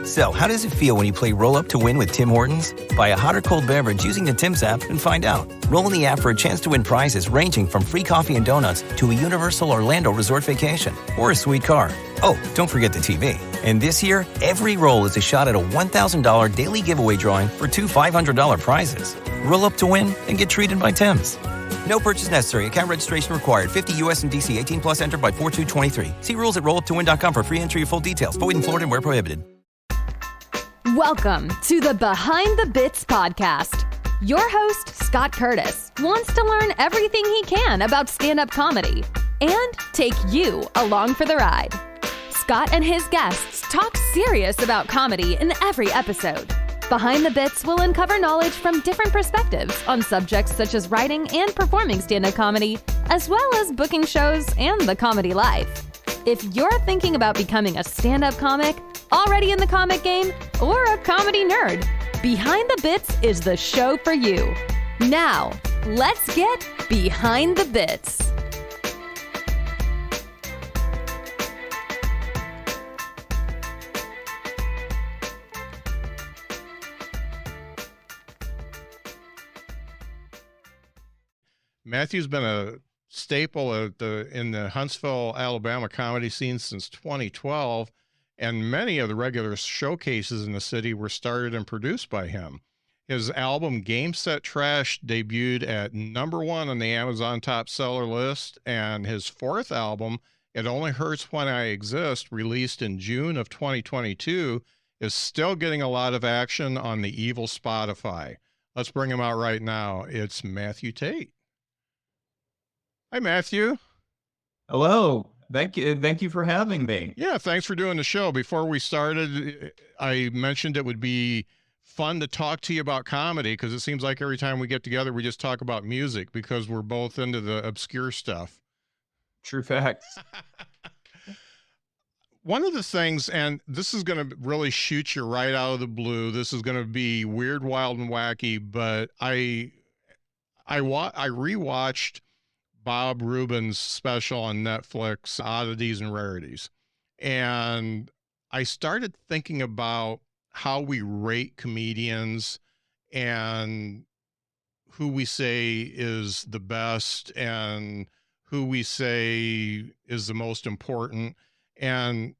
So, how does it feel when you play Roll Up to Win with Tim Hortons? Buy a hot or cold beverage using the Tim's app and find out. Roll in the app for a chance to win prizes ranging from free coffee and donuts to a Universal Orlando resort vacation or a sweet car. Oh, don't forget the TV. And this year, every roll is a shot at a $1,000 daily giveaway drawing for two $500 prizes. Roll up to win and get treated by Tim's. No purchase necessary. Account registration required. 50 U.S. and D.C. 18 plus entered by 4/2/23. See rules at rolluptowin.com for free entry and full details. Void in Florida and where prohibited. Welcome to the Behind the Bits podcast. Your host, Scott Curtis, wants to learn everything he can about stand-up comedy and take you along for the ride. Scott and his guests talk serious about comedy in every episode. Behind the Bits will uncover knowledge from different perspectives on subjects such as writing and performing stand-up comedy, as well as booking shows and the comedy life. If you're thinking about becoming a stand-up comic, already in the comic game, or a comedy nerd, Behind the Bits is the show for you. Now, let's get Behind the Bits. Matthew's been a staple in the Huntsville, Alabama comedy scene since 2012, and many of the regular showcases in the city were started and produced by him. His album Game Set Trash debuted at #1 on the Amazon top seller list, and his fourth album, It Only Hurts When I Exist, released in June of 2022, is still getting a lot of action on the evil Spotify. Let's bring him out right now. It's Matthew Tate. Hi, Matthew. Hello. Thank you for having me. Yeah, thanks for doing the show. Before we started, I mentioned it would be fun to talk to you about comedy because it seems like every time we get together, we just talk about music because we're both into the obscure stuff. True facts. One of the things, and this is going to really shoot you right out of the blue. This is going to be weird, wild, and wacky, but I rewatched Bob Rubin's special on Netflix, Oddities and Rarities. And I started thinking about how we rate comedians and who we say is the best and who we say is the most important. And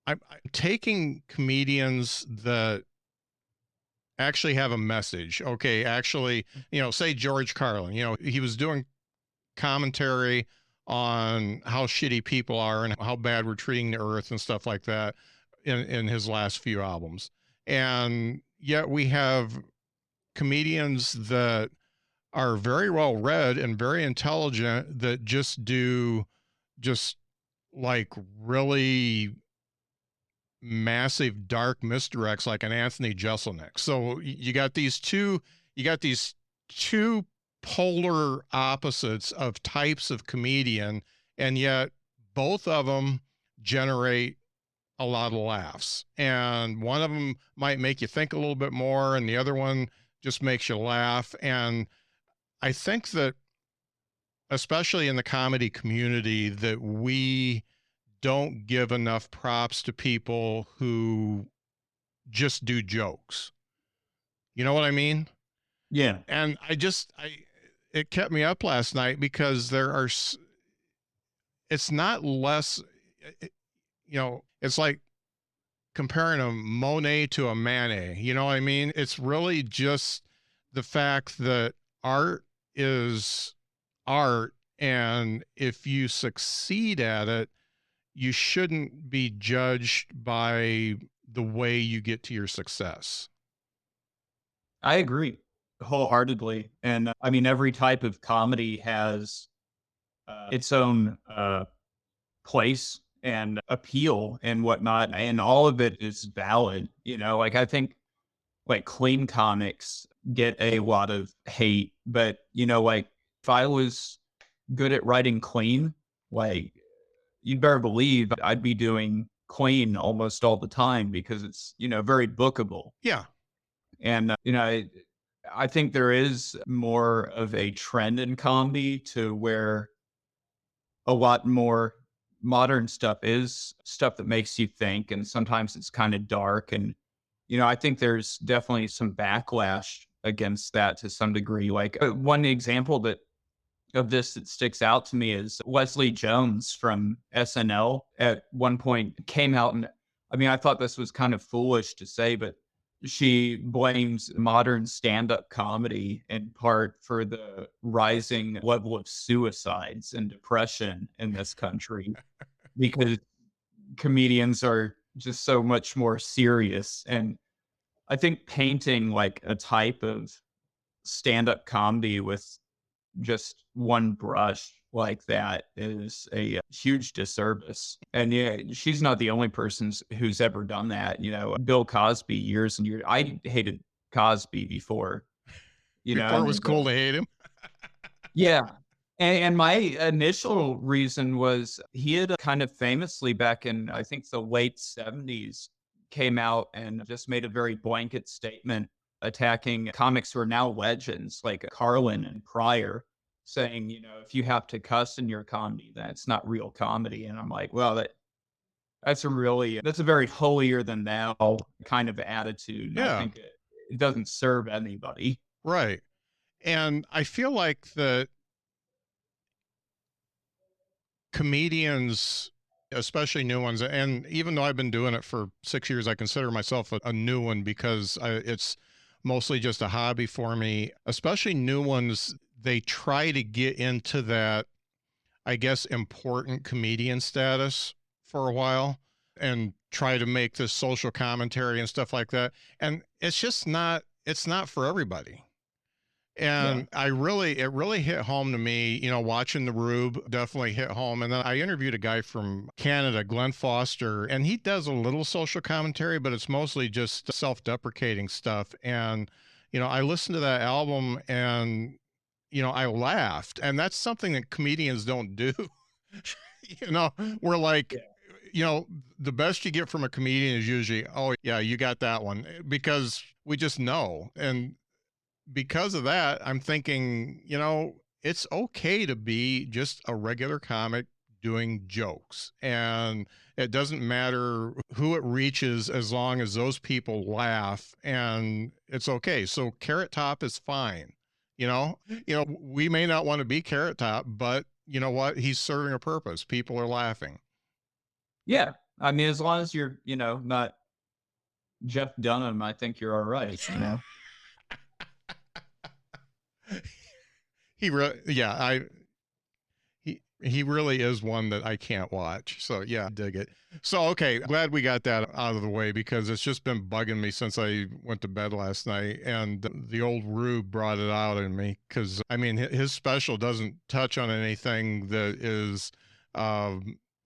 I'm taking comedians that actually have a message. Okay, actually, say George Carlin, he was doing commentary on how shitty people are and how bad we're treating the earth and stuff like that in his last few albums. And yet we have comedians that are very well read and very intelligent that just do like really massive dark misdirects like an Anthony Jeselnik. So you got these two polar opposites of types of comedian, and yet both of them generate a lot of laughs. And one of them might make you think a little bit more, and the other one just makes you laugh. And I think that, especially in the comedy community, that we don't give enough props to people who just do jokes. You know what I mean? Yeah. And it kept me up last night because it's not less, it's like comparing a Monet to a Manet. You know what I mean? It's really just the fact that art is art. And if you succeed at it, you shouldn't be judged by the way you get to your success. I agree wholeheartedly. And I mean, every type of comedy has its own place and appeal and whatnot. And all of it is valid. Like I think like clean comics get a lot of hate, but like if I was good at writing clean, like you'd better believe I'd be doing clean almost all the time because it's, very bookable. Yeah. And, I think there is more of a trend in comedy to where a lot more modern stuff is stuff that makes you think, and sometimes it's kind of dark. And, I think there's definitely some backlash against that to some degree. Like one example of this that sticks out to me is Leslie Jones from SNL at one point came out and, I thought this was kind of foolish to say, but she blames modern stand-up comedy in part for the rising level of suicides and depression in this country because comedians are just so much more serious. And I think painting like a type of stand-up comedy with just one brush like that is a huge disservice. And yeah, she's not the only person who's ever done that. Bill Cosby, years and years. I hated Cosby before, Before it was cool to hate him. Yeah. And my initial reason was he had kind of famously back in, I think, the late 70s, came out and just made a very blanket statement attacking comics who are now legends like Carlin and Pryor, saying, if you have to cuss in your comedy, that's not real comedy. And I'm like, well, that's a very holier than thou kind of attitude. And I think it doesn't serve anybody. Right. And I feel like the comedians, especially new ones, and even though I've been doing it for 6 years, I consider myself a new one because it's mostly just a hobby for me, especially new ones. They try to get into that, I guess, important comedian status for a while and try to make this social commentary and stuff like that. And it's just not, it's not for everybody. And it really hit home to me, watching the Rube definitely hit home. And then I interviewed a guy from Canada, Glenn Foster, and he does a little social commentary, but it's mostly just self-deprecating stuff. And, I listened to that album and, I laughed, and that's something that comedians don't do. We're like, the best you get from a comedian is usually, oh yeah, you got that one, because we just know. And because of that, I'm thinking, it's okay to be just a regular comic doing jokes, and it doesn't matter who it reaches as long as those people laugh, and it's okay. So Carrot Top is fine. We may not want to be Carrot Top, but you know what? He's serving a purpose. People are laughing. Yeah. As long as you're, not Jeff Dunham, I think you're all right, He really is one that I can't watch. So yeah, dig it. So, okay. Glad we got that out of the way because it's just been bugging me since I went to bed last night, and the old Rube brought it out in me. Cause his special doesn't touch on anything that is,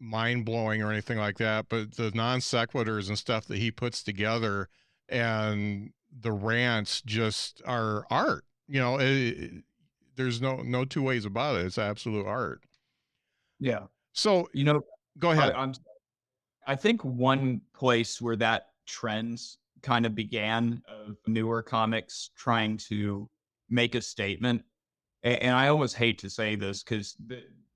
mind blowing or anything like that, but the non sequiturs and stuff that he puts together and the rants just are art. There's no two ways about it. It's absolute art. Yeah. So, go ahead. I think one place where that trends kind of began of newer comics trying to make a statement, and I almost hate to say this because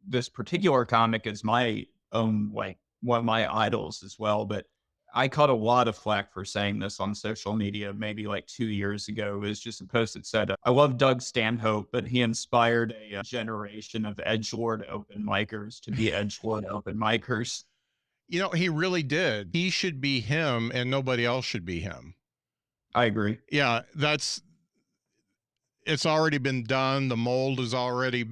this particular comic is my own, like, one of my idols as well, but I caught a lot of flack for saying this on social media maybe like 2 years ago. It was just a post that said, I love Doug Stanhope, but he inspired a generation of edgelord open micers to be edgelord open micers. He really did. He should be him and nobody else should be him. I agree. Yeah, it's already been done. The mold has already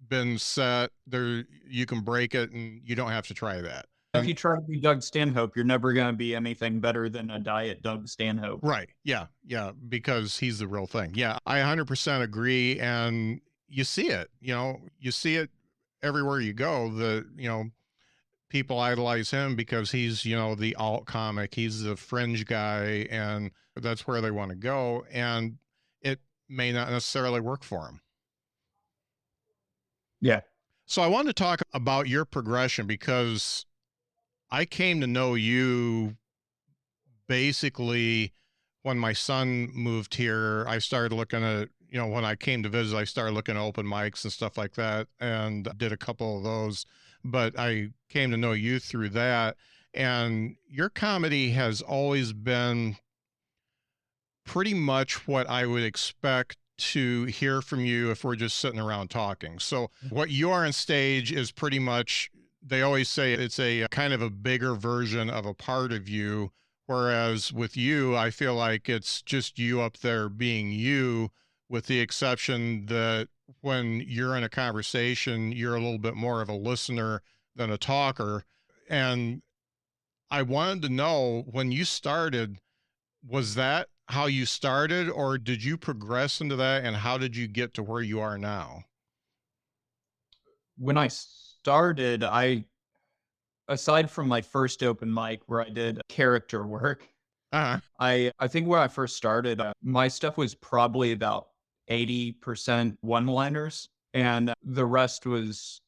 been set. You can break it and you don't have to try that. If you try to be Doug Stanhope, you're never going to be anything better than a diet Doug Stanhope. Right. Yeah. Yeah. Because he's the real thing. Yeah. I 100% agree. And you see it, you see it everywhere you go. People idolize him because he's, the alt comic. He's the fringe guy, and that's where they want to go. And it may not necessarily work for him. Yeah. So I wanted to talk about your progression because I came to know you basically when my son moved here. I started looking at, when I came to visit, I started looking at open mics and stuff like that and did a couple of those. but I came to know you through that. And your comedy has always been pretty much what I would expect to hear from you if we're just sitting around talking. So what you are on stage is pretty much, they always say it's a kind of a bigger version of a part of you. Whereas with you, I feel like it's just you up there being you, with the exception that when you're in a conversation, you're a little bit more of a listener than a talker. And I wanted to know, when you started, was that how you started, or did you progress into that, and how did you get to where you are now? When I started, aside from my first open mic where I did character work, Uh-huh. I think when I first started, my stuff was probably about 80% one-liners, and the rest was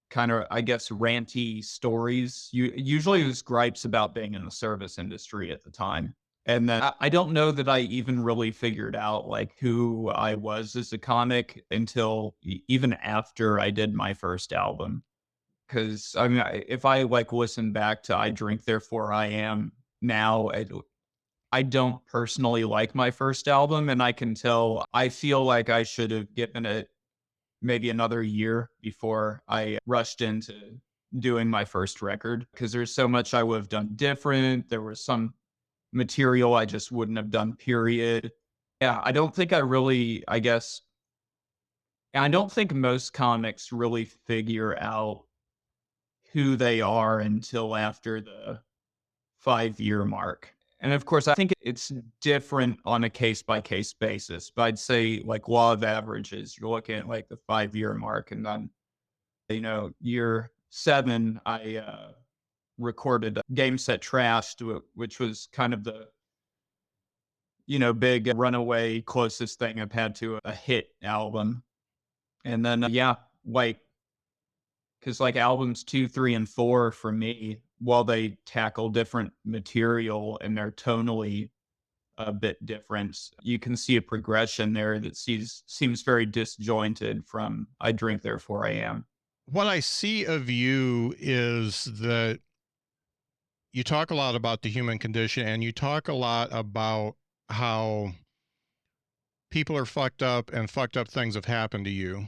kind of, I guess, ranty stories. Usually it was gripes about being in the service industry at the time. And then I don't know that I even really figured out like who I was as a comic until even after I did my first album. Because I mean, if I like listen back to "I Drink Therefore I Am" now, I don't personally like my first album, and I can tell I feel like I should have given it maybe another year before I rushed into doing my first record, because there's so much I would have done different. There was some material I just wouldn't have done, period. Yeah, I don't think I really, I guess, I don't think most comics really figure out who they are until after the 5-year mark. And of course, I think it's different on a case by case basis. But I'd say, like, law of averages, you're looking at like the 5-year mark. And then, year 7, I recorded Game Set Trash, which was kind of the, big runaway closest thing I've had to a hit album. And then, yeah, like, because like albums 2, 3, and 4 for me, while they tackle different material and they're tonally a bit different, you can see a progression there that seems very disjointed from "I Drink Therefore I Am." What I see of you is that you talk a lot about the human condition, and you talk a lot about how people are fucked up and fucked up things have happened to you.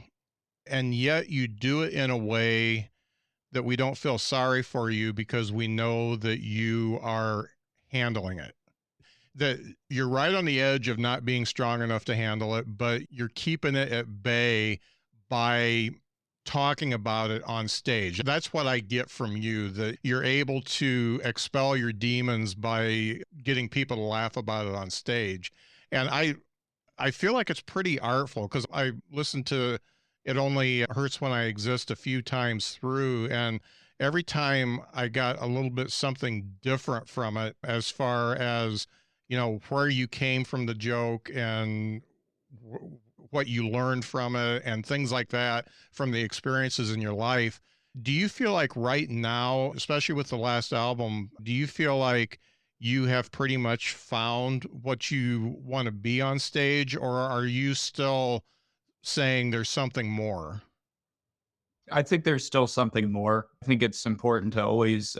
And yet you do it in a way that we don't feel sorry for you, because we know that you are handling it. That you're right on the edge of not being strong enough to handle it, but you're keeping it at bay by talking about it on stage. That's what I get from you, that you're able to expel your demons by getting people to laugh about it on stage. And I feel like it's pretty artful, because I listened to It Only Hurts When I Exist a few times through, and every time I got a little bit something different from it, as far as, where you came from the joke, and what you learned from it, and things like that from the experiences in your life. Do you feel like right now, especially with the last album, do you feel like you have pretty much found what you want to be on stage, or are you still saying there's something more? I think there's still something more. I think it's important to always,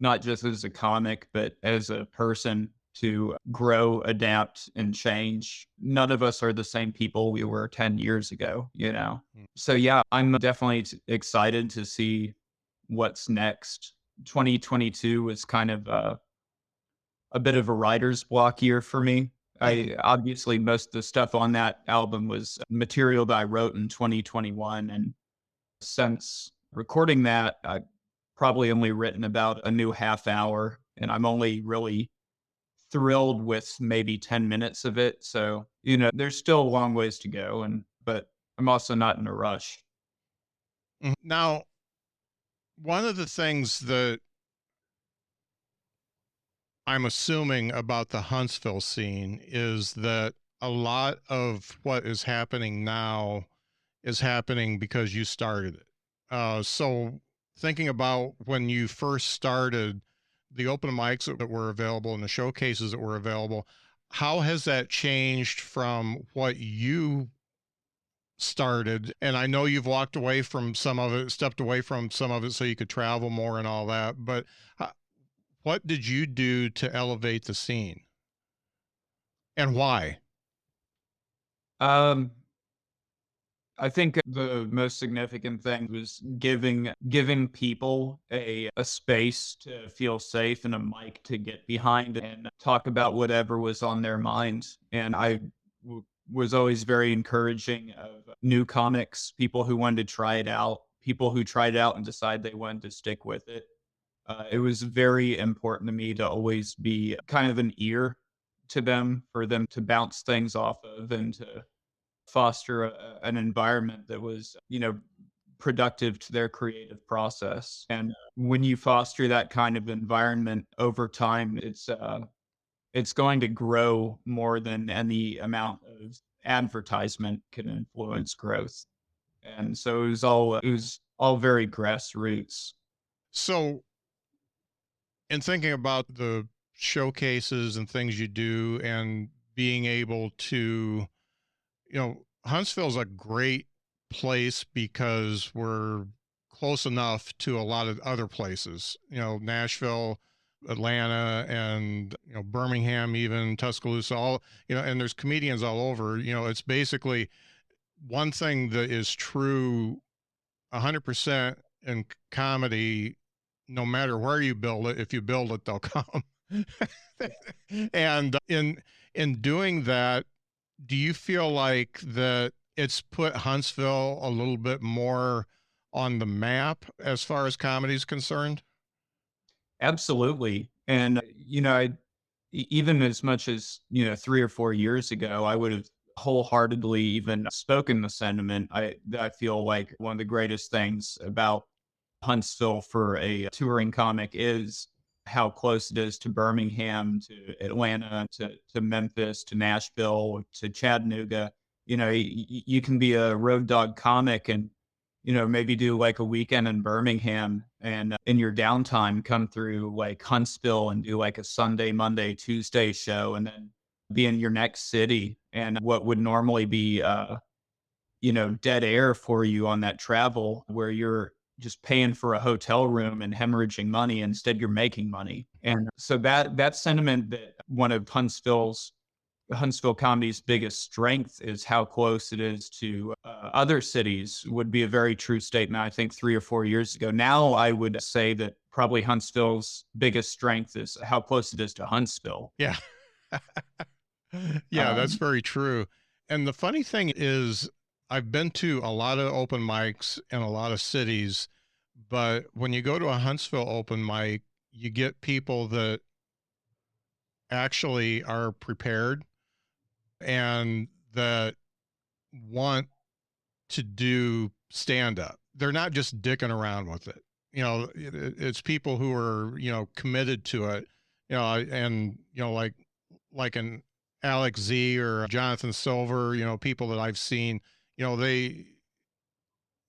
not just as a comic, but as a person, to grow, adapt, and change. None of us are the same people we were 10 years ago, So, yeah, I'm definitely excited to see what's next. 2022 was kind of a bit of a writer's block year for me. I obviously, most of the stuff on that album was material that I wrote in 2021. And since recording that, I've probably only written about a new half hour, and I'm only really thrilled with maybe 10 minutes of it. So, there's still a long ways to go, but I'm also not in a rush. Now, one of the things that I'm assuming about the Huntsville scene is that a lot of what is happening now is happening because you started it. So thinking about when you first started, the open mics that were available and the showcases that were available, how has that changed from what you started, and I know you've walked away from some of it, stepped away from some of it so you could travel more and all that, but what did you do to elevate the scene and why? Um, I think the most significant thing was giving people a space to feel safe and a mic to get behind and talk about whatever was on their minds. And was always very encouraging of new comics, people who wanted to try it out, people who tried it out and decided they wanted to stick with it. It was very important to me to always be kind of an ear to them, for them to bounce things off of and to foster an environment that was, productive to their creative process. And when you foster that kind of environment over time, it's going to grow more than any amount of advertisement can influence growth. And so it was all very grassroots. So, in thinking about the showcases and things you do and being able to, Huntsville's a great place because we're close enough to a lot of other places, Nashville, Atlanta, and, Birmingham, even Tuscaloosa, all, and there's comedians all over. It's basically one thing that is true 100% in comedy, no matter where you build it, if you build it, they'll come. And in doing that, do you feel like that it's put Huntsville a little bit more on the map as far as comedy is concerned? Absolutely. And, even as much as, 3 or 4 years ago, I would have wholeheartedly even spoken the sentiment. I feel like one of the greatest things about Huntsville for a touring comic is how close it is to Birmingham, to Atlanta, to Memphis, to Nashville, to Chattanooga. You can be a road dog comic and, maybe do like a weekend in Birmingham and in your downtime come through like Huntsville and do like a Sunday, Monday, Tuesday show and then be in your next city. And what would normally be, dead air for you on that travel where you're just paying for a hotel room and hemorrhaging money. Instead, you're making money. And so that sentiment that one of Huntsville comedy's biggest strength is how close it is to other cities would be a very true statement, I think, 3 or 4 years ago. Now, I would say that probably Huntsville's biggest strength is how close it is to Huntsville. Yeah. Yeah, that's Um, very true. And the funny thing is, I've been to a lot of open mics in a lot of cities, but when you go to a Huntsville open mic, you get people that actually are prepared and that want to do stand up. They're not just dicking around with it. It's people who are, committed to it, and, like an Alex Z or Jonathan Silver, people that I've seen,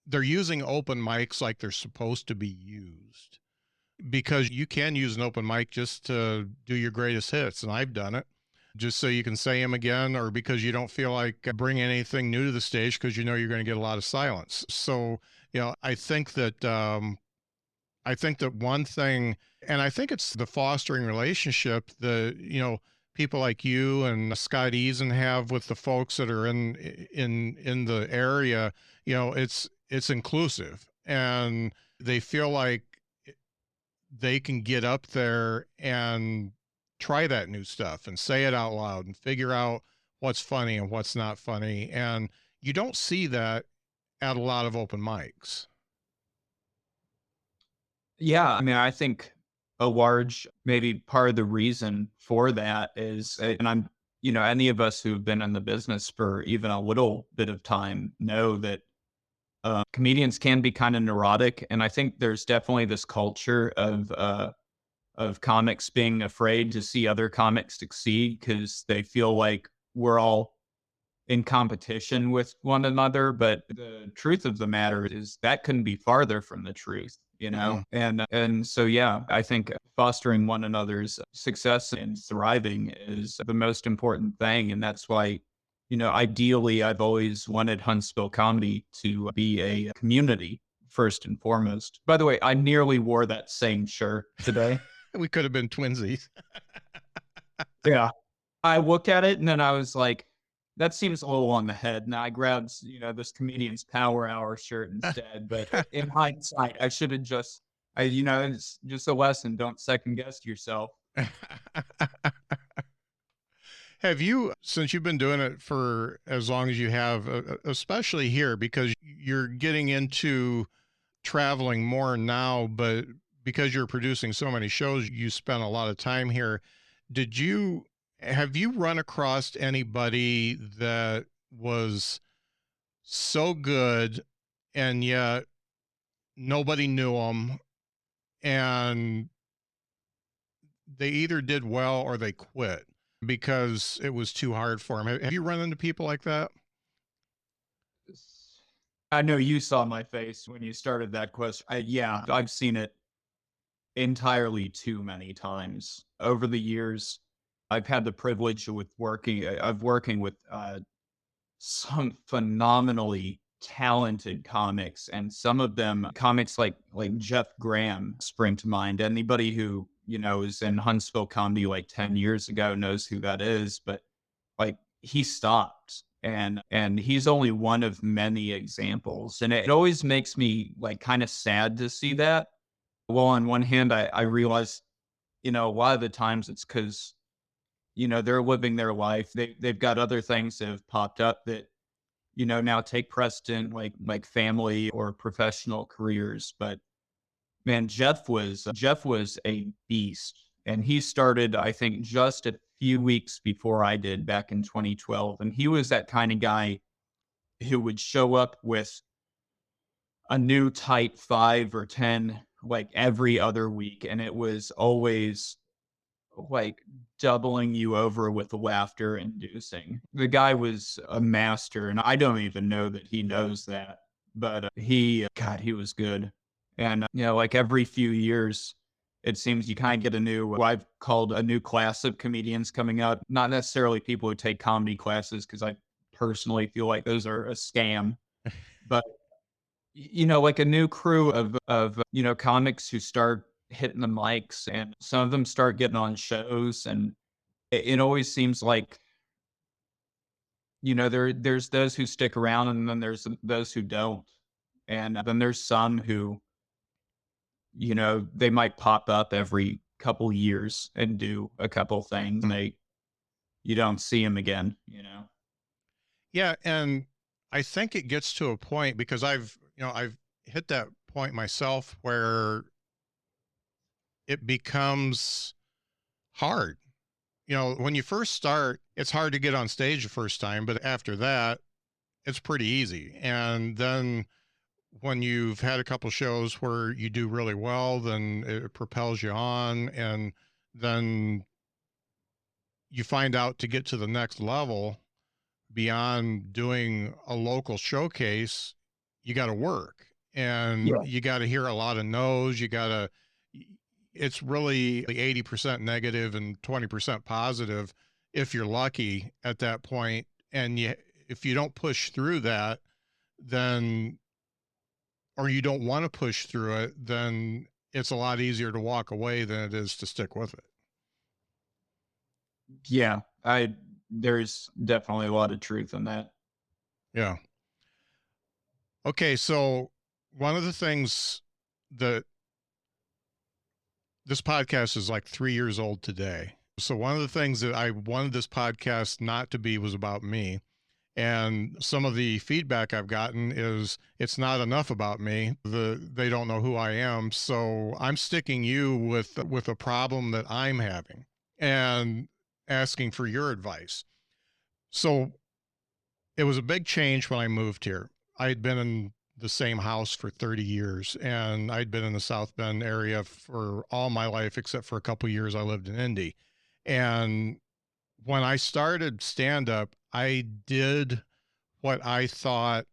they're using open mics like they're supposed to be used, because you can use an open mic just to do your greatest hits. And I've done it just so you can say them again, or because you don't feel like bringing anything new to the stage because you're going to get a lot of silence. So, I think that one thing, and I think it's the fostering relationship that, people like you and Scott Eason have with the folks that are in the area. It's inclusive, and they feel like they can get up there and try that new stuff and say it out loud and figure out what's funny and what's not funny. And you don't see that at a lot of open mics. yeah, I mean, I think a large, maybe part of the reason for that is, and any of us who've been in the business for even a little bit of time know that comedians can be kind of neurotic. And I think there's definitely this culture of comics being afraid to see other comics succeed because they feel like we're all in competition with one another. But the truth of the matter is that couldn't be farther from the truth, And so, yeah, I think fostering one another's success and thriving is the most important thing. And that's why, ideally, I've always wanted Huntsville comedy to be a community first and foremost. By the way, I nearly wore that same shirt today. We could have been twinsies. Yeah. I looked at it and then I was like, that seems a little on the head. And I grabbed, this comedian's Power Hour shirt instead. But in hindsight, I should have it's just a lesson. Don't second guess yourself. Have you, since you've been doing it for as long as you have, especially here, because you're getting into traveling more now, but because you're producing so many shows, you spend a lot of time here. Have you run across anybody that was so good and yet nobody knew them and they either did well or they quit because it was too hard for them? Have you run into people like that? I know you saw my face when you started that question. Yeah, I've seen it entirely too many times over the years. I've had the privilege of working with some phenomenally talented comics, and some of them comics like Jeff Graham spring to mind. Anybody who is in Huntsville comedy like 10 years ago knows who that is, but like he stopped, and he's only one of many examples, and it always makes me like kind of sad to see that. Well, on one hand, I realize a lot of the times it's because they're living their life. They've got other things that have popped up that now take precedent, like family or professional careers. But man, Jeff was a beast, and he started, I think, just a few weeks before I did back in 2012. And he was that kind of guy who would show up with a new tight 5 or 10 like every other week, and it was always like doubling you over with laughter inducing. The guy was a master, and I don't even know that he knows that, but he was good. And like every few years it seems you kind of get I've called a new class of comedians coming up, not necessarily people who take comedy classes, because I personally feel like those are a scam, but like a new crew of comics who start hitting the mics, and some of them start getting on shows, and it always seems like there's those who stick around, and then there's those who don't, and then there's some who they might pop up every couple years and do a couple things, and you don't see them again. Yeah, and I think it gets to a point, because I've hit that point myself, where it becomes hard. When you first start, it's hard to get on stage the first time, but after that, it's pretty easy. And then when you've had a couple shows where you do really well, then it propels you on, and then you find out to get to the next level beyond doing a local showcase, you got to work, and you got to hear a lot of no's. It's really 80% negative and 20% positive if you're lucky at that point. And if you don't push through that, then, or you don't want to push through it, then it's a lot easier to walk away than it is to stick with it. Yeah, there's definitely a lot of truth in that. Yeah. Okay, so one of the things that this podcast is like 3 years old today. So one of the things that I wanted this podcast not to be was about me. And some of the feedback I've gotten is it's not enough about me. They don't know who I am. So I'm sticking you with a problem that I'm having and asking for your advice. So it was a big change when I moved here. I had been in the same house for 30 years, and I'd been in the South Bend area for all my life, except for a couple of years I lived in Indy. And when I started stand-up, I did what I thought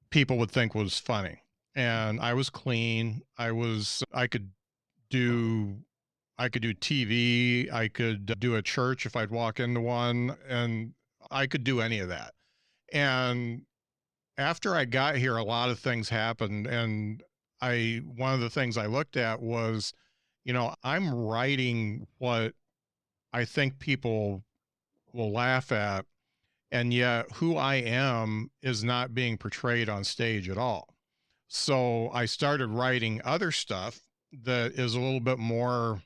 people would think was funny. And I was clean. I could do I could do TV, I could do a church if I'd walk into one, and I could do any of that. And after I got here, a lot of things happened. And one of the things I looked at was, I'm writing what I think people will laugh at. And yet who I am is not being portrayed on stage at all. So I started writing other stuff that is a little bit more,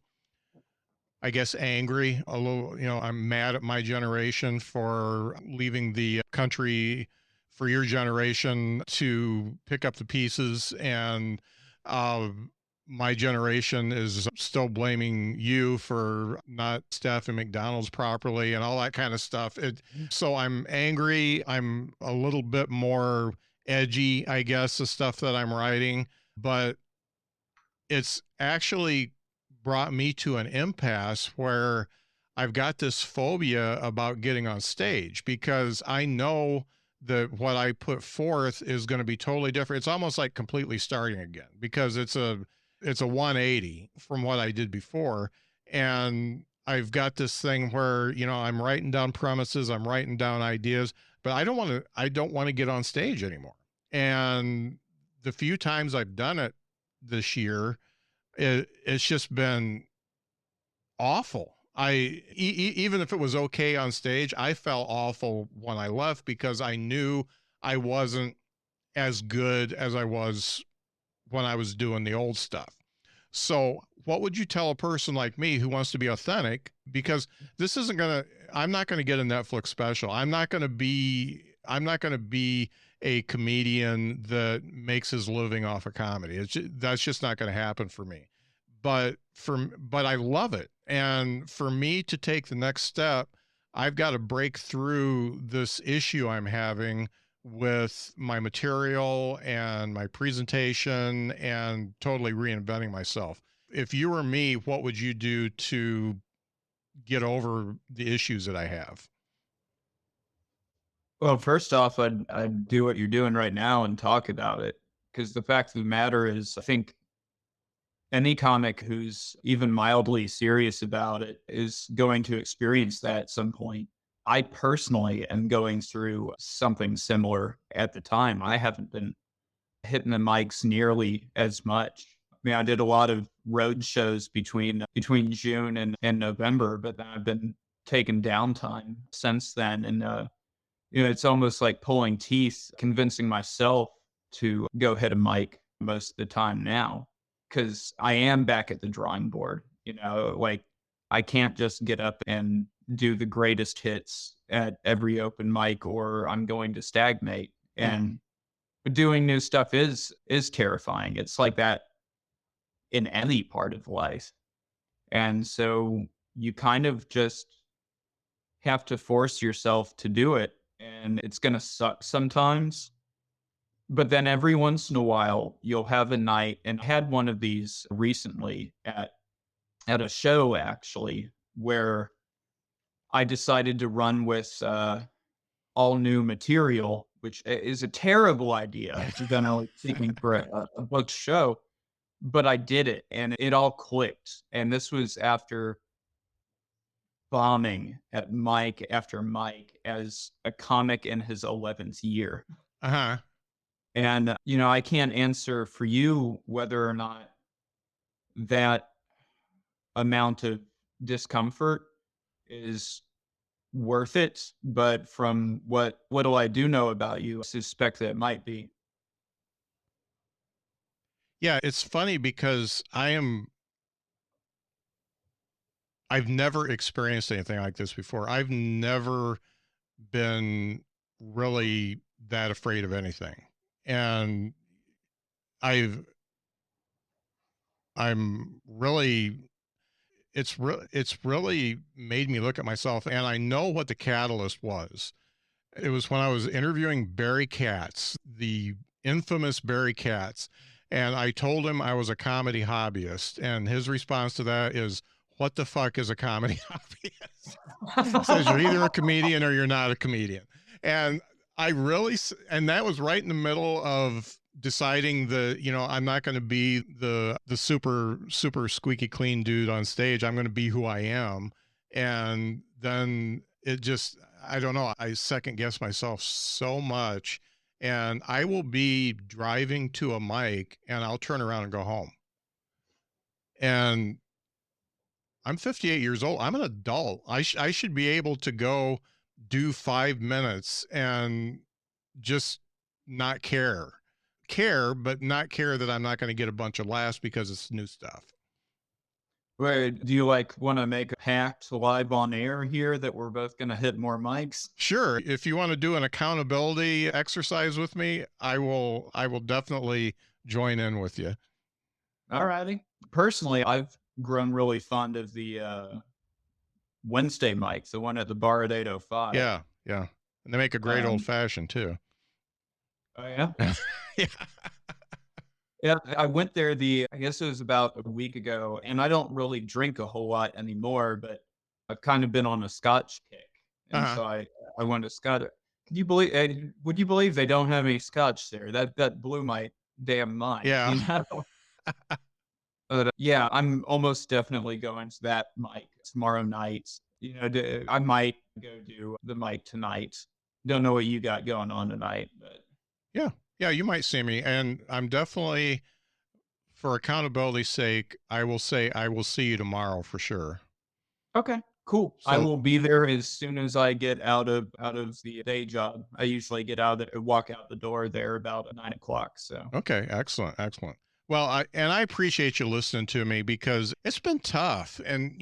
I guess, angry, a little, I'm mad at my generation for leaving the country for your generation to pick up the pieces. And my generation is still blaming you for not staffing McDonald's properly and all that kind of stuff. So I'm angry. I'm a little bit more edgy, I guess, the stuff that I'm writing, but it's actually brought me to an impasse where I've got this phobia about getting on stage because I know that what I put forth is going to be totally different. It's almost like completely starting again because it's a 180 from what I did before. And I've got this thing where, I'm writing down premises, I'm writing down ideas, but I don't want to get on stage anymore. And the few times I've done it this year, it's just been awful. Even if it was okay on stage, I felt awful when I left because I knew I wasn't as good as I was when I was doing the old stuff. So what would you tell a person like me who wants to be authentic? Because this isn't I'm not going to get a Netflix special. I'm not going to be a comedian that makes his living off of comedy. That's just not going to happen for me. But I love it. And for me to take the next step, I've got to break through this issue I'm having with my material and my presentation and totally reinventing myself. If you were me, what would you do to get over the issues that I have? Well, first off, I'd do what you're doing right now and talk about it. Because the fact of the matter is, I think any comic who's even mildly serious about it is going to experience that at some point. I personally am going through something similar at the time. I haven't been hitting the mics nearly as much. I mean, I did a lot of road shows between June and November, but then I've been taking downtime since then. And, it's almost like pulling teeth, convincing myself to go hit a mic most of the time now, because I am back at the drawing board. Like I can't just get up and do the greatest hits at every open mic or I'm going to stagnate. And doing new stuff is terrifying. It's like that in any part of life. And so you kind of just have to force yourself to do it. And it's going to suck sometimes. But then every once in a while, you'll have a night, and I had one of these recently at a show, actually, where I decided to run with all new material, which is a terrible idea if you're going to thinking for a booked show. But I did it, and it all clicked. And this was after bombing at mic after mic as a comic in his 11th year. Uh-huh. And, I can't answer for you whether or not that amount of discomfort is worth it. But from what little I do know about you, I suspect that it might be. Yeah, it's funny because I've never experienced anything like this before. I've never been really that afraid of anything. And it's really made me look at myself, and I know what the catalyst was. It was when I was interviewing Barry Katz, the infamous Barry Katz, and I told him I was a comedy hobbyist, and his response to that is, "What the fuck is a comedy hobbyist?" Says you're either a comedian or you're not a comedian. And that was right in the middle of deciding I'm not going to be the super squeaky clean dude on stage. I'm going to be who I am. And then it just, I don't know, I second guess myself so much, and I will be driving to a mic and I'll turn around and go home. And I'm 58 years old. I'm an adult. I should be able to go do 5 minutes and just not care, but not care that I'm not going to get a bunch of laughs because it's new stuff. Wait, do you want to make a pact live on air here that we're both going to hit more mics? Sure. If you want to do an accountability exercise with me, I will definitely join in with you. All righty. Personally, I've grown really fond of the Wednesday mic, the one at the bar at 805. Yeah. And they make a great old fashioned too. Oh yeah? Yeah. Yeah, I went there I guess it was about a week ago, and I don't really drink a whole lot anymore, but I've kind of been on a Scotch kick. And so I went to Scotch. Would you believe they don't have any Scotch there? That blew my damn mind. Yeah. You know? But yeah, I'm almost definitely going to that mic tomorrow night. I might go do the mic tonight. Don't know what you got going on tonight, but yeah, you might see me, and I'm definitely, for accountability's sake, I will say I will see you tomorrow for sure. Okay, cool. So, I will be there as soon as I get out of the day job. I usually walk out the door there about 9 o'clock. So okay, excellent. Well, I appreciate you listening to me, because it's been tough, and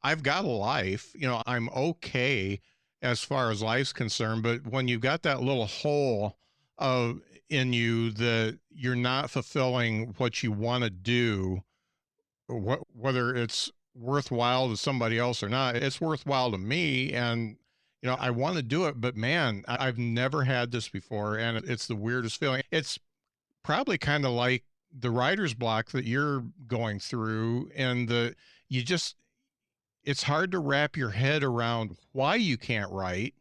I've got a life. I'm okay as far as life's concerned, but when you've got that little hole in you that you're not fulfilling what you want to do, whether it's worthwhile to somebody else or not, it's worthwhile to me. And, I want to do it, but man, I've never had this before. And it's the weirdest feeling. It's probably kind of like the writer's block that you're going through, and it's hard to wrap your head around why you can't write,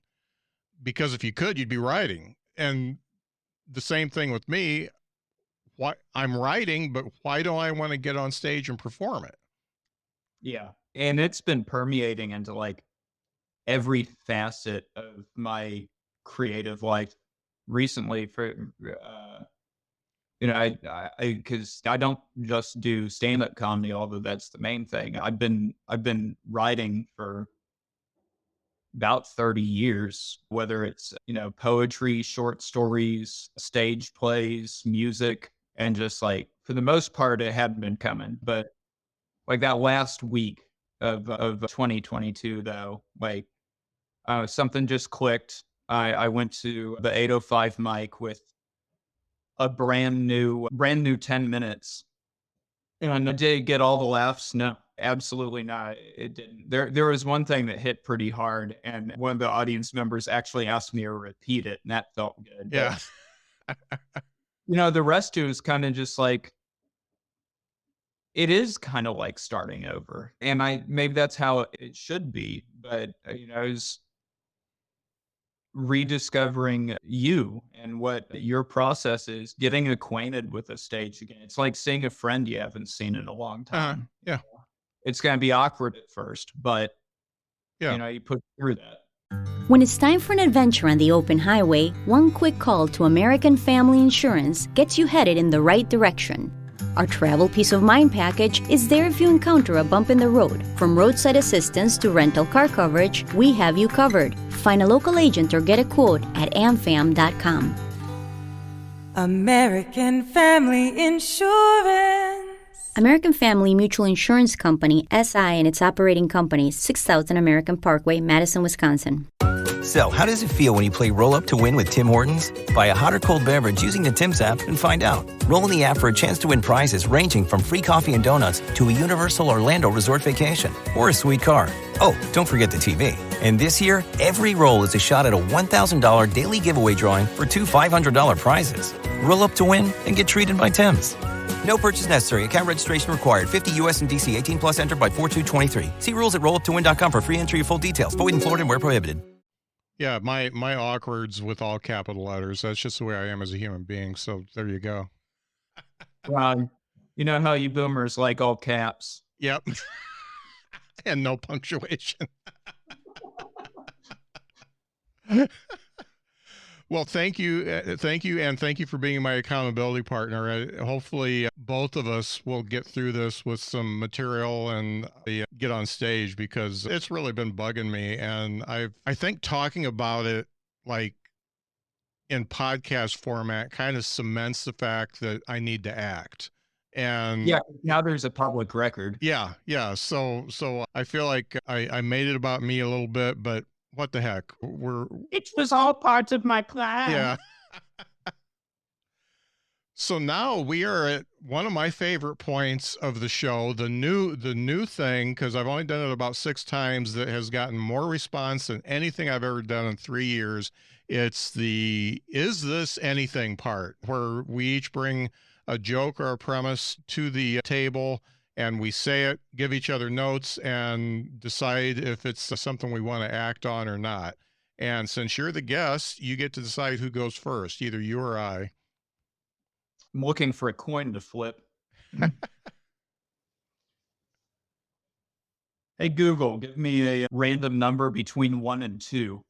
because if you could, you'd be writing. And the same thing with me. Why I'm writing, but why do I want to get on stage and perform it? yeah, and it's been permeating into every facet of my creative life recently. Because I don't just do stand-up comedy, although that's the main thing. I've been writing for about 30 years, whether it's, poetry, short stories, stage plays, music, and just for the most part, it hadn't been coming. But that last week of 2022, though, something just clicked. I went to the 805 mic with a brand new 10 minutes. And did it get all the laughs? No, absolutely not. It didn't. There was one thing that hit pretty hard, and one of the audience members actually asked me to repeat it, and that felt good. Yeah. But, the rest of it was kind of just it is kind of like starting over. And maybe that's how it should be. But, it's rediscovering you and what your process is, getting acquainted with a stage again. It's like seeing a friend you haven't seen in a long time. Yeah. It's going to be awkward at first, but yeah, you put through that. When it's time for an adventure on the open highway, one quick call to American Family Insurance gets you headed in the right direction. Our Travel Peace of Mind package is there if you encounter a bump in the road. From roadside assistance to rental car coverage, we have you covered. Find a local agent or get a quote at amfam.com. American Family Insurance. American Family Mutual Insurance Company, SI, and its operating company, 6000 American Parkway, Madison, Wisconsin. So, how does it feel when you play Roll Up to Win with Tim Hortons? Buy a hot or cold beverage using the Tim's app and find out. Roll in the app for a chance to win prizes ranging from free coffee and donuts to a Universal Orlando resort vacation or a sweet car. Oh, don't forget the TV. And this year, every roll is a shot at a $1,000 daily giveaway drawing for two $500 prizes. Roll up to win and get treated by Tim's. No purchase necessary. Account registration required. 50 U.S. and D.C. 18 plus entered by 4/2/23. See rules at rolluptowin.com for free entry and full details. Void in Florida and where prohibited. Yeah, my awkwards with all capital letters. That's just the way I am as a human being. So there you go. Well, you know how you boomers like all caps. Yep. And no punctuation. Well, thank you, and thank you for being my accountability partner. Hopefully, both of us will get through this with some material and get on stage, because it's really been bugging me, and I think talking about it like in podcast format kind of cements the fact that I need to act. And Yeah, now there's a public record. yeah. So I feel like I made it about me a little bit, but what the heck? It was all part of my plan. Yeah. So now we are at one of my favorite points of the show, the new thing, because I've only done it about 6 times, that has gotten more response than anything I've ever done in 3 years. It's the "Is This Anything" part, where we each bring a joke or a premise to the table, and we say it, give each other notes, and decide if it's something we want to act on or not. And since you're the guest, you get to decide who goes first, either you or I. I'm looking for a coin to flip. Hey, Google, give me a random number between 1 and 2.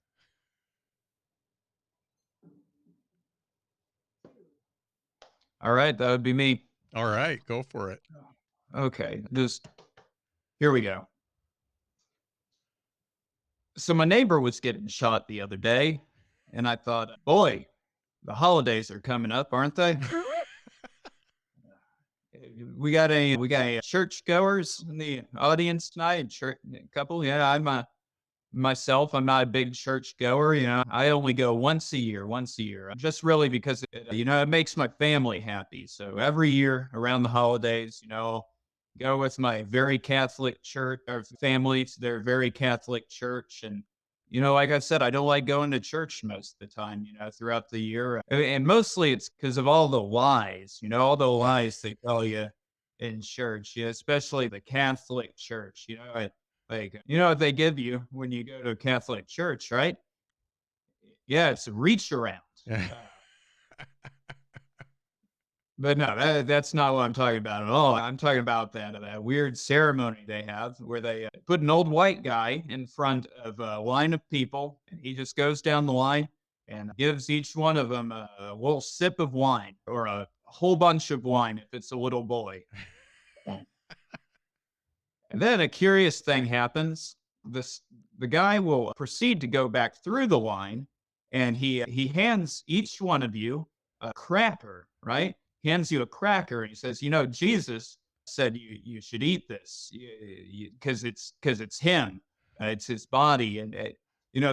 All right, that would be me. All right, go for it. Okay, here we go. So my neighbor was getting shot the other day, and I thought, boy, the holidays are coming up, aren't they? We got a churchgoers in the audience tonight. Church couple. Yeah, myself. I'm not a big churchgoer. You know, I only go once a year. Just really because it makes my family happy. So every year around the holidays, go with my very Catholic church or family to their very Catholic church. And, like I said, I don't like going to church most of the time, throughout the year. And mostly it's because of all the lies, all the lies they tell you in church, especially the Catholic church, what they give you when you go to a Catholic church, right? Yeah, it's a reach around. But no, that's not what I'm talking about at all. I'm talking about that weird ceremony they have where they put an old white guy in front of a line of people, and he just goes down the line and gives each one of them a little sip of wine, or a whole bunch of wine if it's a little boy. And then a curious thing happens. The guy will proceed to go back through the line, and he hands each one of you a cracker, right? Hands you a cracker, and he says, Jesus said you should eat this because it's him, it's his body, and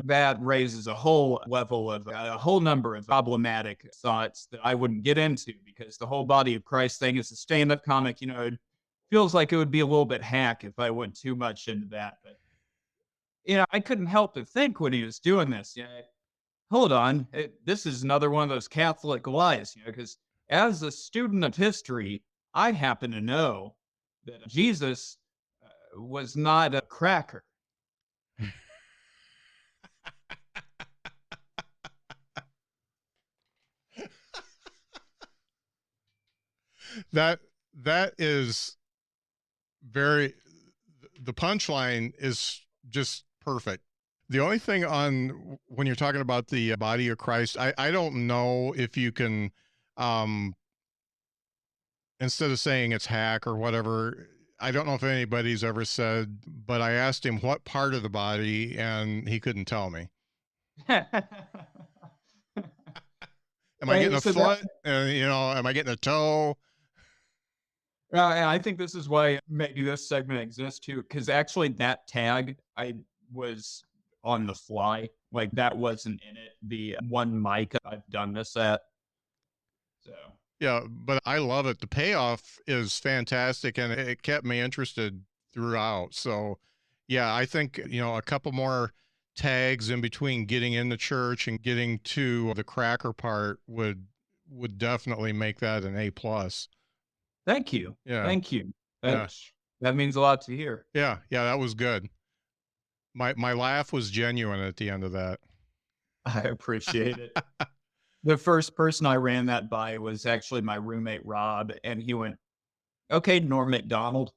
that raises a whole number of problematic thoughts that I wouldn't get into, because the whole body of Christ thing is a stand-up comic. It feels like it would be a little bit hack if I went too much into that, but I couldn't help but think when he was doing this, hold on, this is another one of those Catholic lies, because as a student of history, I happen to know that Jesus was not a cracker. That is the punchline is just perfect. The only thing when you're talking about the body of Christ, I don't know if you can, instead of saying it's hack or whatever, I don't know if anybody's ever said, but I asked him what part of the body, and he couldn't tell me. Am I getting a foot? Am I getting a toe? And I think this is why maybe this segment exists too, because actually that tag, I was on the fly. Like, that wasn't in it. The one mic I've done this at. So yeah, but I love it. The payoff is fantastic, and it kept me interested throughout. So yeah, I think, a couple more tags in between getting in the church and getting to the cracker part would definitely make that an A+. Thank you. Yeah. Thank you. That means a lot to hear. Yeah, that was good. My laugh was genuine at the end of that. I appreciate it. The first person I ran that by was actually my roommate, Rob, and he went, "Okay, Norm Macdonald."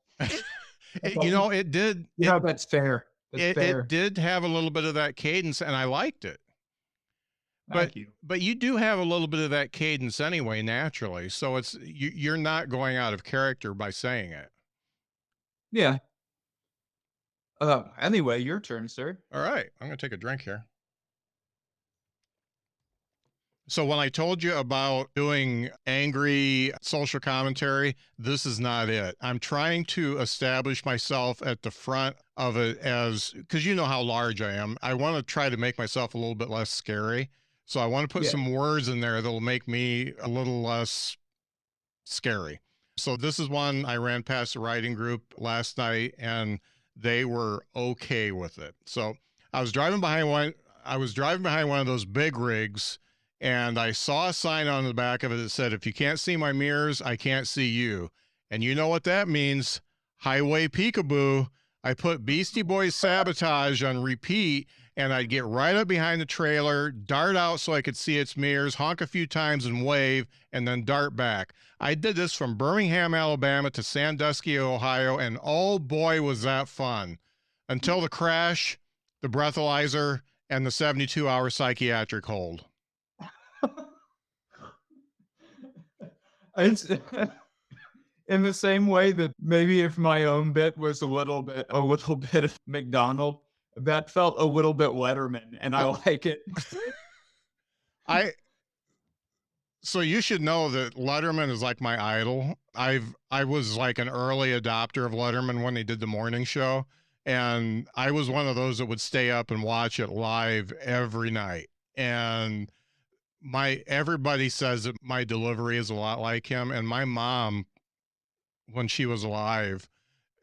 It did. That's fair. That's fair. It did have a little bit of that cadence, and I liked it. Thank you. But you do have a little bit of that cadence anyway, naturally. So you're not going out of character by saying it. Yeah. Anyway, your turn, sir. All right, I'm gonna take a drink here. So when I told you about doing angry social commentary, this is not it. I'm trying to establish myself at the front of it because you know how large I am. I want to try to make myself a little bit less scary. So I want to put some words in there that will make me a little less scary. So this is one I ran past the writing group last night, and they were okay with it. So I was driving behind one of those big rigs, and I saw a sign on the back of it that said, "If you can't see my mirrors, I can't see you." And you know what that means? Highway peekaboo. I put Beastie Boys Sabotage on repeat, and I'd get right up behind the trailer, dart out so I could see its mirrors, honk a few times and wave, and then dart back. I did this from Birmingham, Alabama to Sandusky, Ohio, and oh boy, was that fun. Until the crash, the breathalyzer, and the 72-hour psychiatric hold. It's in the same way that maybe if my own bit was a little bit of McDonald, that felt a little bit Letterman, and I like it. So you should know that Letterman is like my idol. I was like an early adopter of Letterman when they did the morning show, and I was one of those that would stay up and watch it live every night. And everybody says that my delivery is a lot like him, and my mom, when she was alive,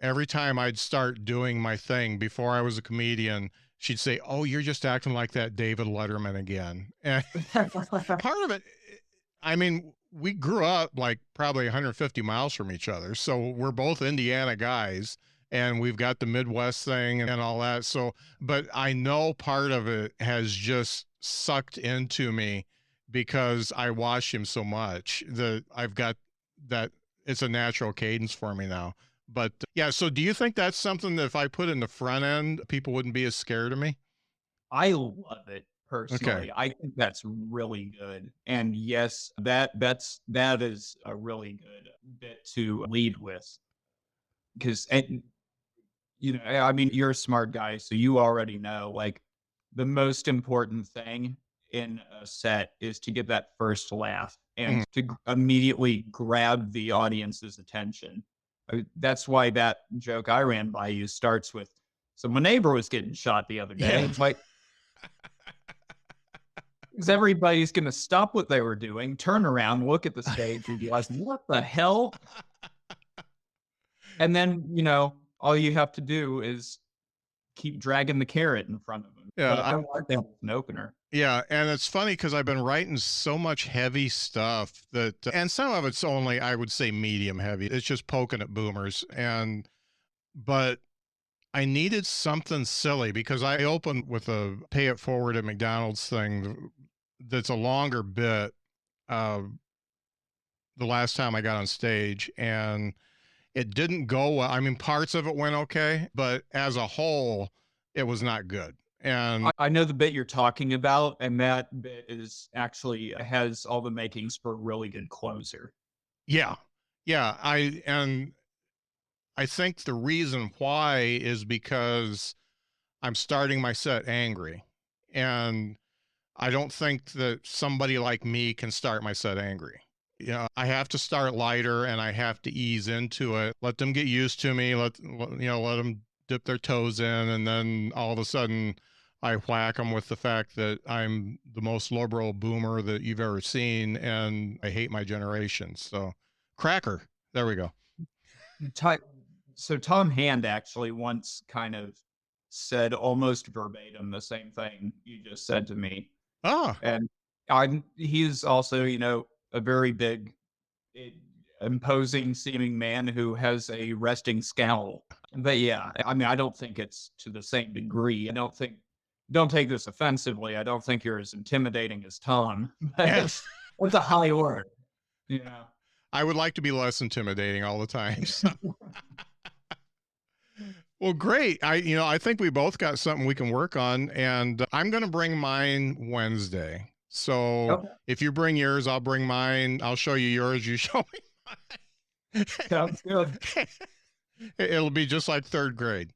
every time I'd start doing my thing before I was a comedian, she'd say, "Oh, you're just acting like that David Letterman again." And part of it, I mean, we grew up like probably 150 miles from each other. So we're both Indiana guys, and we've got the Midwest thing and all that. So, but I know part of it has just sucked into me because I watch him so much that I've got that it's a natural cadence for me now. But yeah, so do you think that's something that if I put in the front end, people wouldn't be as scared of me? I love it personally. Okay. I think that's really good. And yes, that is a really good bit to lead with. Because, and I mean, you're a smart guy, so you already know, like, the most important thing in a set is to get that first laugh and to immediately grab the audience's attention. That's why that joke I ran by you starts with, "So my neighbor was getting shot the other day." It's like, because everybody's going to stop what they were doing, turn around, look at the stage, and realize, what the hell? And then, all you have to do is keep dragging the carrot in front of them. Yeah, I like that as an opener. Yeah, and it's funny because I've been writing so much heavy stuff and some of it's only, I would say, medium heavy. It's just poking at boomers. But I needed something silly because I opened with a pay it forward at McDonald's thing that's a longer bit the last time I got on stage, and it didn't go well. I mean, parts of it went okay, but as a whole, it was not good. And I know the bit you're talking about, and that bit actually has all the makings for a really good closer. yeah, I think the reason why is because I'm starting my set angry, and I don't think that somebody like me can start my set angry. I have to start lighter, and I have to ease into it. Let them get used to me. Let them dip their toes in, and then all of a sudden, I whack them with the fact that I'm the most liberal boomer that you've ever seen, and I hate my generation. So, cracker. There we go. So Tom Hand actually once kind of said almost verbatim the same thing you just said to me. Ah. And he's also, a very big, imposing seeming man who has a resting scowl. But yeah, I mean, I don't think it's to the same degree. I don't think don't take this offensively. I don't think you're as intimidating as Tom, but Yes. it's a high order. Yeah. I would like to be less intimidating all the time. So. Well, great. I think we both got something we can work on, and I'm going to bring mine Wednesday. So Okay. if you bring yours, I'll bring mine. I'll show you yours. You show me mine. Sounds good. It'll be just like third grade.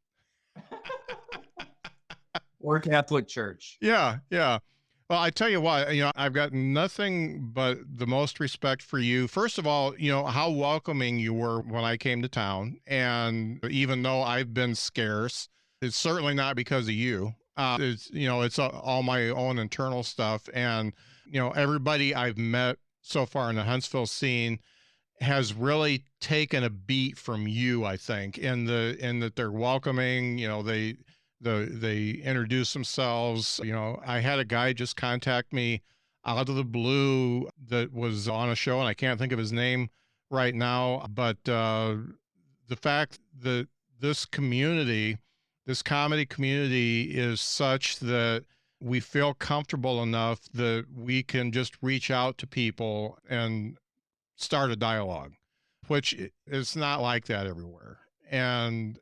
Or Catholic Church. Yeah, yeah. Well, I tell you what, I've got nothing but the most respect for you. First of all, how welcoming you were when I came to town. And even though I've been scarce, it's certainly not because of you. It's all my own internal stuff. And, everybody I've met so far in the Huntsville scene has really taken a beat from you, I think, in that they're welcoming, they introduce themselves. I had a guy just contact me out of the blue that was on a show, and I can't think of his name right now, but the fact that this community, this comedy community, is such that we feel comfortable enough that we can just reach out to people and start a dialogue, which is not like that everywhere. And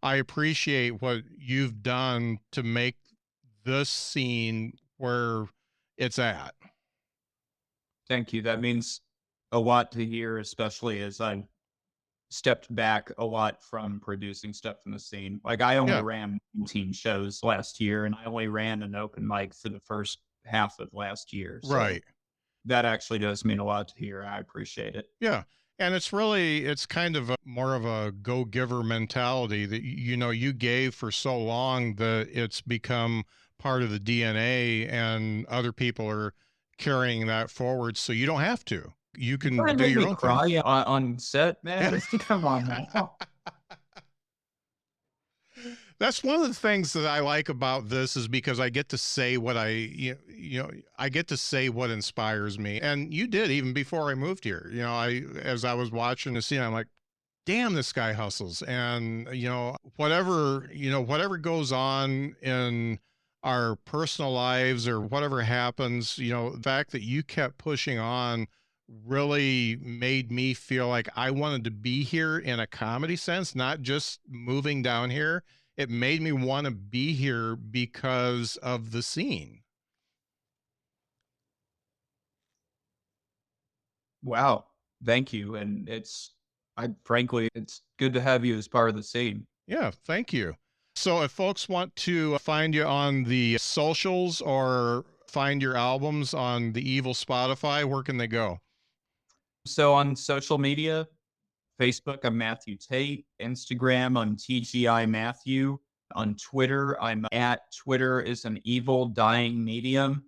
I appreciate what you've done to make this scene where it's at. Thank you. That means a lot to hear, especially as I've stepped back a lot from producing stuff in the scene. Like, I only ran 19 shows last year, and I only ran an open mic for the first half of last year. So Right. that actually does mean a lot to hear. I appreciate it. Yeah. And it's kind of more of a go-giver mentality that, you gave for so long that it's become part of the DNA, and other people are carrying that forward. So you don't have to. You can do your own cry thing. on set, man. Come on, man. That's one of the things that I like about this, is because I get to say what I get to say what inspires me. And you did, even before I moved here. As I was watching the scene, I'm like, damn, this guy hustles. And, whatever goes on in our personal lives or whatever happens, the fact that you kept pushing on really made me feel like I wanted to be here in a comedy sense, not just moving down here. It made me want to be here because of the scene. Wow. Thank you. And frankly, it's good to have you as part of the scene. Yeah, thank you. So if folks want to find you on the socials or find your albums on the evil Spotify, where can they go? So on social media, Facebook, I'm Matthew Tate. Instagram, I'm TGI Matthew. On Twitter, I'm at Twitter is an evil dying medium.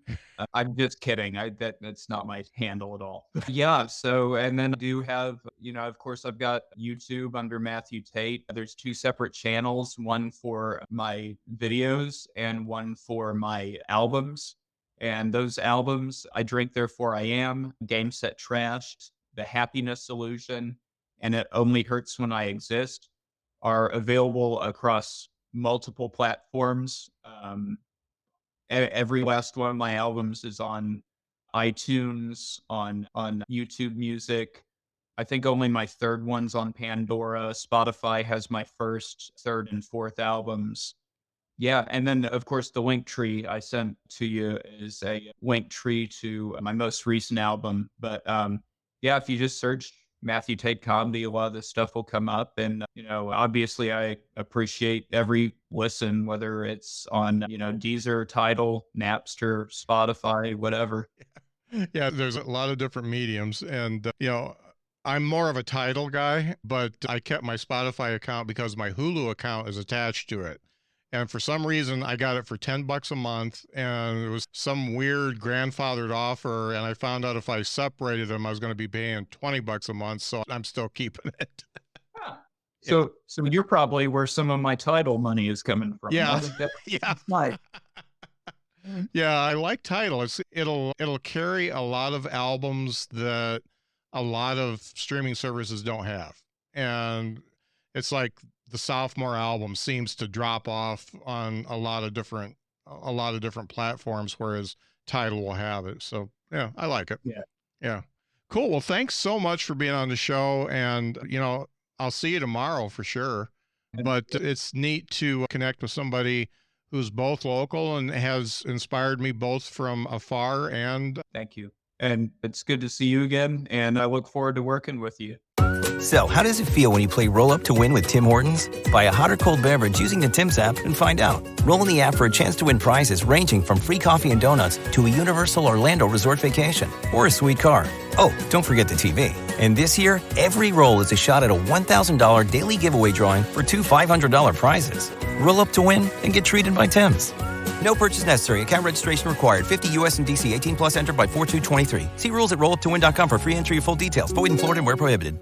I'm just kidding. That's not my handle at all. Yeah. So, and then I do have, of course, I've got YouTube under Matthew Tate. There's 2 separate channels, one for my videos and one for my albums. And those albums, I Drink Therefore I Am, Game Set Trashed, The Happiness Illusion, and It Only Hurts When I Exist, are available across multiple platforms. Every last one of my albums is on iTunes, on YouTube Music. I think only my third one's on Pandora. Spotify has my first, third, and fourth albums. Yeah, and then of course the link tree I sent to you is a link tree to my most recent album. But yeah, if you just search Matthew Tate Comedy, a lot of this stuff will come up. And, obviously I appreciate every listen, whether it's on, Deezer, Tidal, Napster, Spotify, whatever. Yeah, there's a lot of different mediums. And, I'm more of a Tidal guy, but I kept my Spotify account because my Hulu account is attached to it. And for some reason, I got it for $10 a month, and it was some weird grandfathered offer. And I found out if I separated them, I was going to be paying $20 a month. So I'm still keeping it. So you're probably where some of my Tidal money is coming from. Yeah. Yeah. Nice. Yeah, I like Tidal. It'll carry a lot of albums that a lot of streaming services don't have. And it's like the sophomore album seems to drop off on a lot of different platforms, whereas Tidal will have it. So yeah, I like it. Yeah. Cool. Well, thanks so much for being on the show. And, I'll see you tomorrow for sure. But it's neat to connect with somebody who's both local and has inspired me both from afar. And Thank you. And it's good to see you again. And I look forward to working with you. So, how does it feel when you play Roll Up to Win with Tim Hortons? Buy a hot or cold beverage using the Tim's app and find out. Roll in the app for a chance to win prizes ranging from free coffee and donuts to a Universal Orlando resort vacation or a sweet car. Oh, don't forget the TV. And this year, every roll is a shot at a $1,000 daily giveaway drawing for 2 $500 prizes. Roll up to win and get treated by Tim's. No purchase necessary. Account registration required. 50 U.S. and D.C. 18 plus entered by 4/2/23. See rules at rolluptowin.com for free entry and full details. Void in Florida and where prohibited.